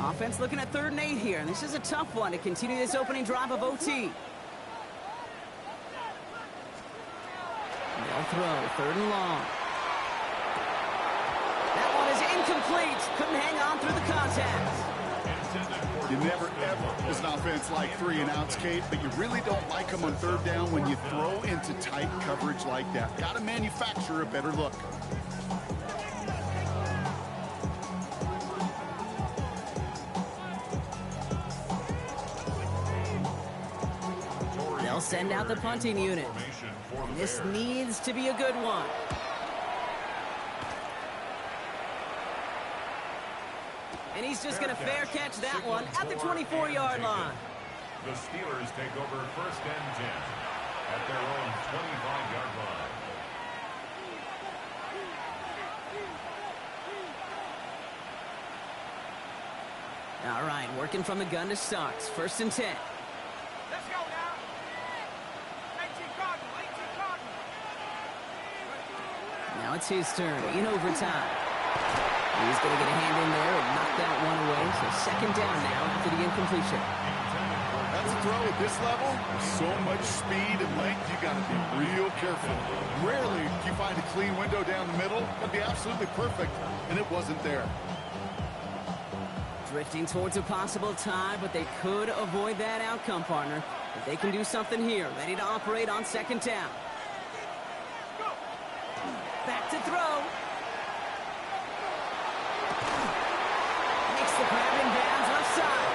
Offense looking at 3rd and 8 here, and this is a tough one to continue this opening drive of OT. They'll throw, 3rd and long. That one is incomplete. Couldn't hang on through the contact. You never, ever, as an offense, like 3 and outs, Kate, but you really don't like them on 3rd down when you throw into tight coverage like that. Got to manufacture a better look. They'll send out the punting unit. And this needs to be a good one. And he's just going to fair catch that one at the 24-yard line. The Steelers take over 1st and 10 at their own 25-yard line. All right, working from the gun to start. 1st and 10. Let's go now. 18 Cardinal, 18 Cardinal. Now it's his turn in overtime. He's going to get a hand in there and knock that one away. So 2nd down now after the incompletion. That's a throw at this level. So much speed and length, you got to be real careful. Rarely do you find a clean window down the middle. That'd be absolutely perfect, and it wasn't there. Drifting towards a possible tie, but they could avoid that outcome, partner. If they can do something here, ready to operate on second down. Back to throw. Makes the grab in bounds left side.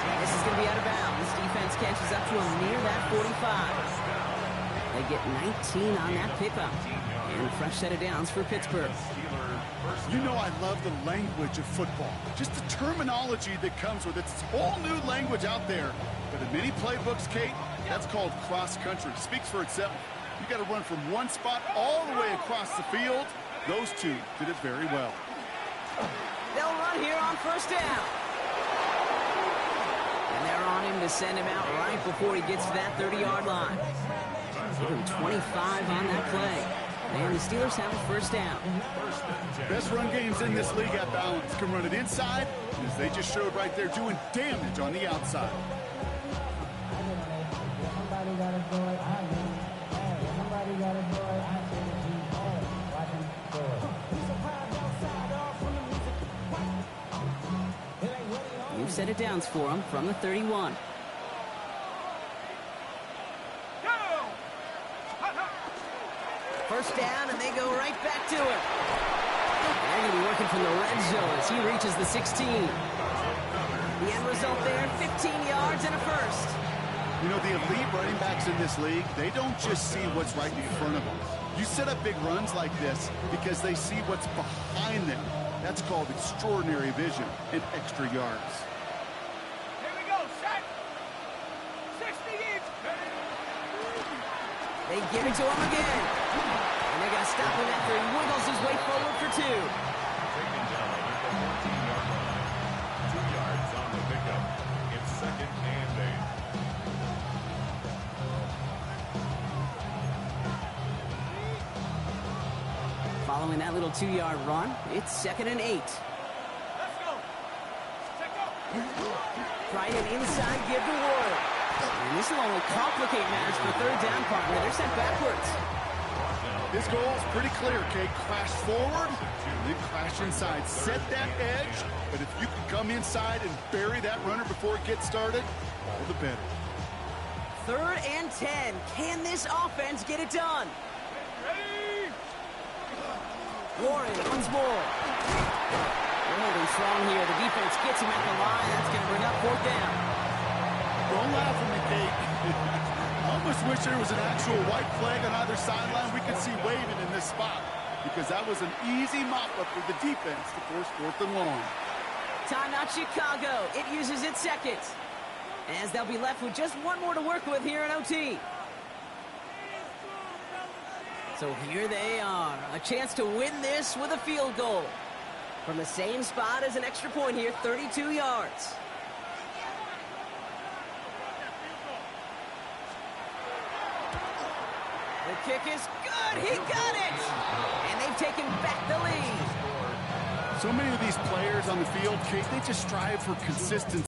And this is going to be out of bounds. This defense catches up to him near that 45. They get 19 on that pickup. And a fresh set of downs for Pittsburgh. You know I love the language of football. Just the terminology that comes with it. It's a whole new language out there. But in many playbooks, Kate, that's called cross-country. Speaks for itself. You got to run from one spot all the way across the field. Those two did it very well. They'll run here on first down. And they're on him to send him out right before he gets to that 30-yard line. Give him 25 on that play. And the Steelers have a first down. Best run games in this league at balance. Can run it inside, as they just showed right there, doing damage on the outside. New set of downs for him from the 31. First down, and they go right back to it. They're going to be working from the red zone as he reaches the 16. The end result there, 15 yards and a first. You know, the elite running backs in this league, they don't just see what's right in front of them. You set up big runs like this because they see what's behind them. That's called extraordinary vision and extra yards. Here we go, set. 60 each. They give it to him again. And they're going to stop him after he wiggles his way forward for 2. Taken down at the 14-yard line. 2 yards on the pickup. It's 2nd and 8. Following that little 2-yard run, it's 2nd and 8. Let's go. Check up. Trying an inside give to Ward. And this will only complicate matters for third down partner. They're sent backwards. His goal is pretty clear, Kate. Crash forward, and then crash inside. Set that edge, but if you can come inside and bury that runner before it gets started, all the better. 3rd and 10. Can this offense get it done? Ready? Warren once more. They're holding strong here. The defense gets him at the line. That's going to bring up 4th down. Don't laugh at me, Kate. I almost wish there was an actual white flag on either sideline we could see waving in this spot, because that was an easy mop-up for the defense to force 4th and long. Timeout Chicago. It uses its second. As they'll be left with just one more to work with here in OT. So here they are. A chance to win this with a field goal. From the same spot as an extra point here, 32 yards. The kick is good. He got it. And they've taken back the lead. So many of these players on the field, Kate, they just strive for consistency.